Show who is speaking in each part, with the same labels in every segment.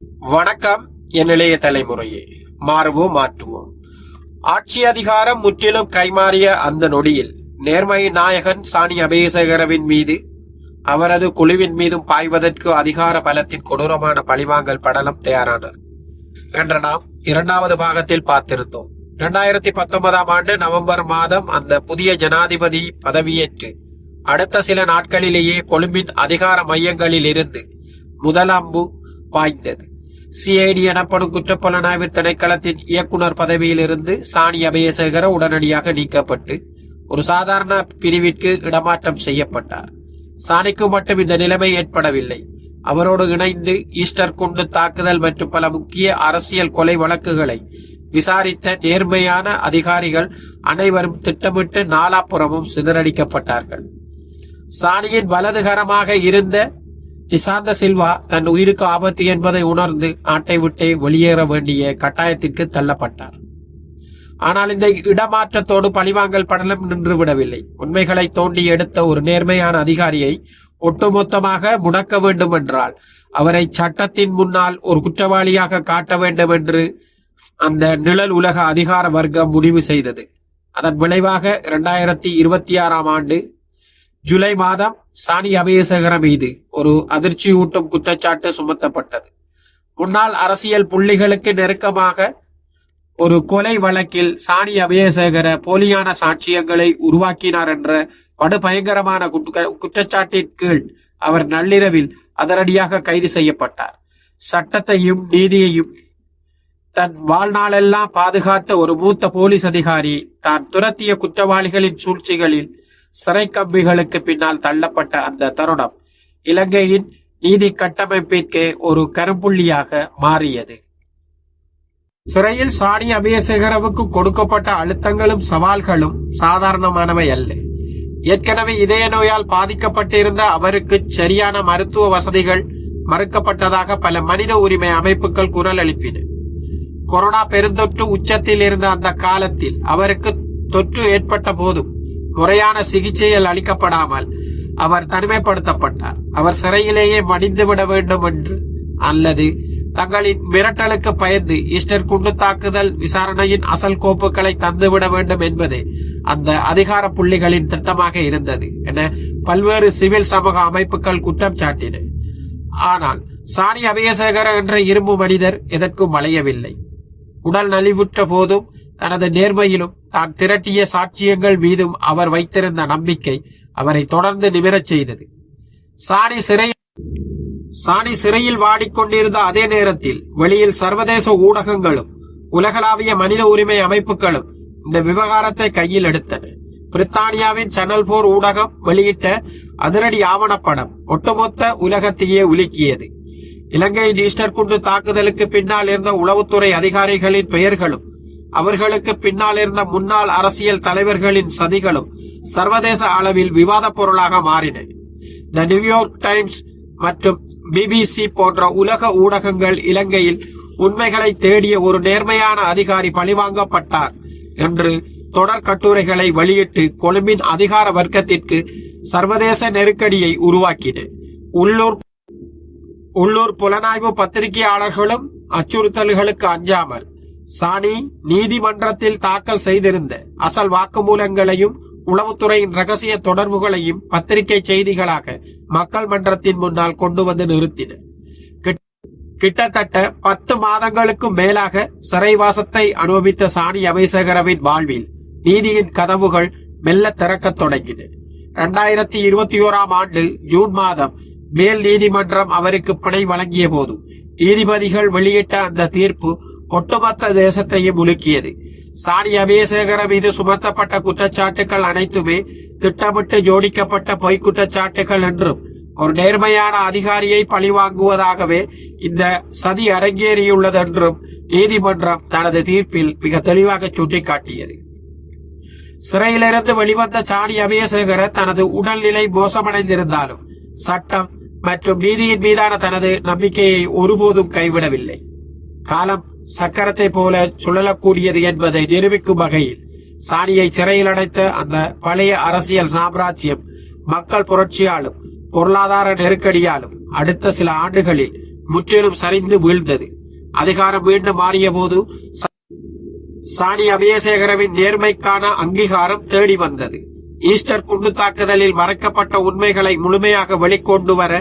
Speaker 1: வணக்கம் என் இளைய தலைமுறையே, மாறுவோம் மாற்றுவோம். ஆட்சி அதிகாரம் முற்றிலும் கைமாறிய அந்த நொடியில் நேர்மையின் நாயகன் சாணி அபேசகரவின் மீது அவரது குழுவின் மீதும் பாய்வதற்கு அதிகார பலத்தின் கொடூரமான பழிவாங்கல் படலம் தயாரானது என்று நாம் இரண்டாவது பாகத்தில் பார்த்திருந்தோம். 2019 ஆண்டு நவம்பர் மாதம் அந்த புதிய ஜனாதிபதி பதவியேற்று அடுத்த சில நாட்களிலேயே கொழும்பின் அதிகார மையங்களில் இருந்து முதல் அம்பு பாய்ந்தது. சிஐடி எனப்படும் குற்றப்புலனாய்வு திணைக்களத்தின் இயக்குனர் பதவியிலிருந்து சாணி அபேசகர உடனடியாக நீக்கப்பட்டு ஒரு சாதாரண பிரிவிற்கு இடமாற்றம் செய்யப்பட்டார். சாணிக்கு மட்டும் இந்த நிலைமை ஏற்படவில்லை. அவரோடு இணைந்து ஈஸ்டர் குண்டு தாக்குதல் மற்றும் பல முக்கிய அரசியல் கொலை வழக்குகளை விசாரித்த நேர்மையான அதிகாரிகள் அனைவரும் திட்டமிட்டு நாலாபுறமும் சிதறடிக்கப்பட்டார்கள். சாணியின் வலதுகரமாக இருந்த நிசாந்த சில்வா தன் உயிருக்கு ஆபத்து என்பதை உணர்ந்து நாட்டை விட்டே வெளியேற வேண்டிய கட்டாயத்திற்கு தள்ளப்பட்டார். ஆனால் இந்த இடமாற்றத்தோடு பழிவாங்கல் படலம் நின்றுவிடவில்லை. உண்மைகளை தோண்டி எடுத்த ஒரு நேர்மையான அதிகாரியை ஒட்டுமொத்தமாக முடக்க வேண்டும் என்றால் அவரை சட்டத்தின் முன்னால் ஒரு குற்றவாளியாக காட்ட வேண்டும் என்று அந்த நிழல் உலக அதிகார வர்க்கம் முடிவு செய்தது. அதன் விளைவாக 2026 ஆண்டு ஜூலை மாதம் சாணி அபேசகர மீது ஒரு அதிர்ச்சியூட்டும் குற்றச்சாட்டு சுமத்தப்பட்டது. முன்னாள் அரசியல் புள்ளிகளுக்கு நெருக்கமாக ஒரு கொலை வழக்கில் சாணி அபேசகர போலியான சாட்சியங்களை உருவாக்கினார் என்ற படுபயங்கரமான குற்றச்சாட்டின் கீழ் அவர் நள்ளிரவில் அதிரடியாக கைது செய்யப்பட்டார். சட்டத்தையும் நீதியையும் தன் வாழ்நாளெல்லாம் பாதுகாத்த ஒரு மூத்த போலீஸ் அதிகாரி தான் துரத்திய குற்றவாளிகளின் சூழ்ச்சிகளில் சிறை கம்பிகளுக்கு பின்னால் தள்ளப்பட்ட அந்த தருணம் இலங்கையின் நீதி கட்டமைப்பிற்கு ஒரு கரும்புள்ளியாக மாறியது. சிறையில் சாணி அபேசகரவுக்கு கொடுக்கப்பட்ட அழுத்தங்களும் சவால்களும் சாதாரணமானவை அல்ல. ஏற்கனவே இதய நோயால் பாதிக்கப்பட்டிருந்த அவருக்கு சரியான மருத்துவ வசதிகள் மறுக்கப்பட்டதாக பல மனித உரிமை அமைப்புகள் குரல் எழுப்பின. கொரோனா பெருந்தொற்று உச்சத்தில் இருந்த அந்த காலத்தில் அவருக்கு தொற்று ஏற்பட்ட போதும் முறையான சிகிச்சைகள் அளிக்கப்படாமல் அவர் தனிமைப்படுத்தப்பட்டார். அவர் சிறையிலேயே மடிந்துவிட வேண்டும் என்று அல்லது தங்களின் மிரட்டலுக்கு பயந்து ஈஸ்டர் குண்டு தாக்குதல் விசாரணையின் அசல் கோப்புகளை தந்துவிட வேண்டும் என்பது அந்த அதிகார புள்ளிகளின் திட்டமாக இருந்தது என பல்வேறு சிவில் சமூக அமைப்புகள் குற்றம் சாட்டின. ஆனால் சாணி அபேசகர என்ற இரும்பு மனிதர் எதற்கும் வளையவில்லை. உடல் நலிவுற்ற போதும் தனது நேர்மையிலும் தான் திரட்டிய சாட்சியங்கள் மீதும் அவர் வைத்திருந்த நம்பிக்கை அவரை தொடர்ந்து நிமிரச் செய்தது. சாணி சிறையில் வாடிக்கொண்டிருந்த அதே நேரத்தில் வெளியில் சர்வதேச ஊடகங்களும் உலகளாவிய மனித உரிமை அமைப்புகளும் இந்த விவகாரத்தை கையில் எடுத்தன. பிரித்தானியாவின் சேனல் 4 ஊடகம் வெளியிட்ட அதிரடி ஆவணப்படம் ஒட்டுமொத்த உலகத்தையே உலுக்கியது. இலங்கையின் ஈஸ்டர் குண்டு தாக்குதலுக்கு பின்னால் இருந்த உளவுத்துறை அதிகாரிகளின் பெயர்களும் அவர்களுக்கு பின்னால் இருந்த முன்னாள் அரசியல் தலைவர்களின் சதிகளும் சர்வதேச அளவில் விவாத பொருளாக மாறின. தி நியூயார்க் டைம்ஸ் மற்றும் பிபிசி போன்ற உலக ஊடகங்கள் இலங்கையில் உண்மைகளை தேடிய ஒரு நேர்மையான அதிகாரி பழிவாங்கப்பட்டார் என்று தொடர் கட்டுரைகளை வெளியிட்டு கொழும்பின் அதிகார வர்க்கத்திற்கு சர்வதேச நெருக்கடியை உருவாக்கின. உள்ளூர் புலனாய்வு பத்திரிகையாளர்களும் அச்சுறுத்தல்களுக்கு அஞ்சாமல் சாணி நீதிமன்றத்தில் தாக்கல் செய்திருந்த அசல் வாக்குமூலங்களையும் உளவுத்துறையின் ரகசிய தொடர்புகளையும் பத்திரிகை செய்திகளாக மக்கள் மன்றத்தின் முன்னால் கொண்டு வந்து நிறுத்தின. கிட்டத்தட்ட 10 மாதங்களுக்கும் மேலாக சிறைவாசத்தை அனுபவித்த சாணி அபேசகரவின் வாழ்வில் நீதியின் கதவுகள் மெல்ல திறக்கத் தொடங்கின. 2021 ஆண்டு ஜூன் மாதம் மேல் நீதிமன்றம் அவருக்கு பிணை வழங்கிய போது நீதிபதிகள் வெளியிட்ட அந்த தீர்ப்பு ஒட்டுமொத்த தேசத்தையும் உலுக்கியது. சாணி அபேசகர மீது சுமத்தப்பட்ட குற்றச்சாட்டுகள் அனைத்துமே திட்டமிட்டு ஜோடிக்கப்பட்ட பொய் குற்றச்சாட்டுகள் என்றும் ஒரு நேர்மையான அதிகாரியை பழிவாங்குவதாகவே இந்த சதி அரங்கேறியுள்ளது என்றும் நீதிமன்றம் தனது தீர்ப்பில் மிக தெளிவாக சுட்டிக்காட்டியது. சிறையிலிருந்து வெளிவந்த சாணி அபேசகர தனது உடல்நிலை மோசமடைந்திருந்தாலும் சட்டம் மற்றும் நீதியின் மீதான தனது நம்பிக்கையை ஒருபோதும் கைவிடவில்லை. காலம் சக்கரத்தை போல சுழலக்கூடியது என்பதை நிரூபிக்கும் வகையில் சாணியை சிறையில் அடைத்த அந்த பழைய அரசியல் சாம்ராஜ்யம் மக்கள் புரட்சியாலும் பொருளாதார நெருக்கடியாலும் அடுத்த சில ஆண்டுகளில் முற்றிலும் சரிந்து வீழ்ந்தது. அதிகாரம் மீண்டும் மாறிய போது சாணி அபேசேகரவின் நேர்மைக்கான அங்கீகாரம் தேடி வந்தது. ஈஸ்டர் குண்டு தாக்குதலில் மறைக்கப்பட்ட உண்மைகளை முழுமையாக வெளிக்கொண்டு வர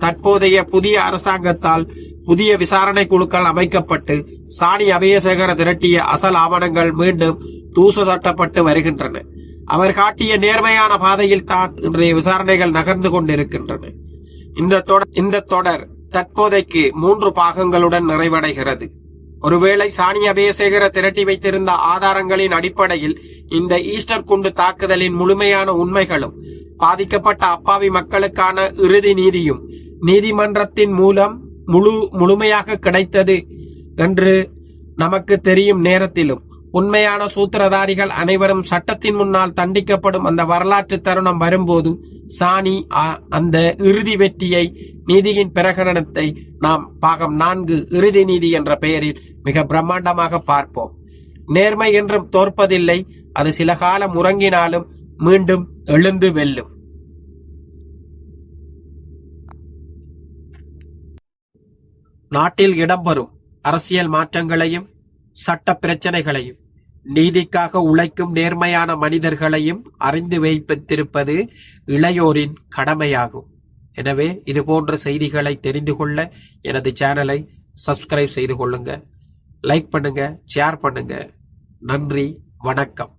Speaker 1: தற்போதைய புதிய அரசாங்கத்தால் புதிய விசாரணை குழுக்கள் அமைக்கப்பட்டு சாணி அபேசேகர திரட்டிய அசல் ஆவணங்கள் மீண்டும் தூசு தட்டப்பட்டு வருகின்றன. அவர் காட்டிய நேர்மையான பாதையில் தான் இன்றைய விசாரணைகள் நகர்ந்து கொண்டிருக்கின்றன. இந்த தொடர் தற்போதைக்கு 3 பாகங்களுடன் நிறைவடைகிறது. ஒருவேளை சாணி அபேசேகர திரட்டி வைத்திருந்த ஆதாரங்களின் அடிப்படையில் இந்த ஈஸ்டர் குண்டு தாக்குதலின் முழுமையான உண்மைகளும் பாதிக்கப்பட்ட அப்பாவி மக்களுக்கான இறுதி நீதியும் நீதிமன்றத்தின் மூலம் முழுமையாக கிடைத்தது என்று நமக்கு தெரியும் நேரத்திலும் உண்மையான சூத்திரதாரிகள் அனைவரும் சட்டத்தின் முன்னால் தண்டிக்கப்படும் அந்த வரலாற்று தருணம் வரும்போது சாணி அந்த இறுதி வெற்றியை நீதியின் பிரகடனத்தை நாம் பாகம் 4 இறுதி நீதி என்ற பெயரில் மிக பிரம்மாண்டமாக பார்ப்போம். நேர்மை என்றும் தோற்பதில்லை. அது சில காலம் உறங்கினாலும் மீண்டும் எழுந்து வெல்லும். நாட்டில் இடம்பெறும் அரசியல் மாற்றங்களையும் சட்ட பிரச்சனைகளையும் நீதிக்காக உழைக்கும் நேர்மையான மனிதர்களையும் அறிந்து வைத்திருப்பது இளையோரின் கடமையாகும். எனவே இது போன்ற செய்திகளை தெரிந்து கொள்ள எனது சேனலை சப்ஸ்கிரைப் செய்து கொள்ளுங்க, லைக் பண்ணுங்க, ஷேர் பண்ணுங்க. நன்றி, வணக்கம்.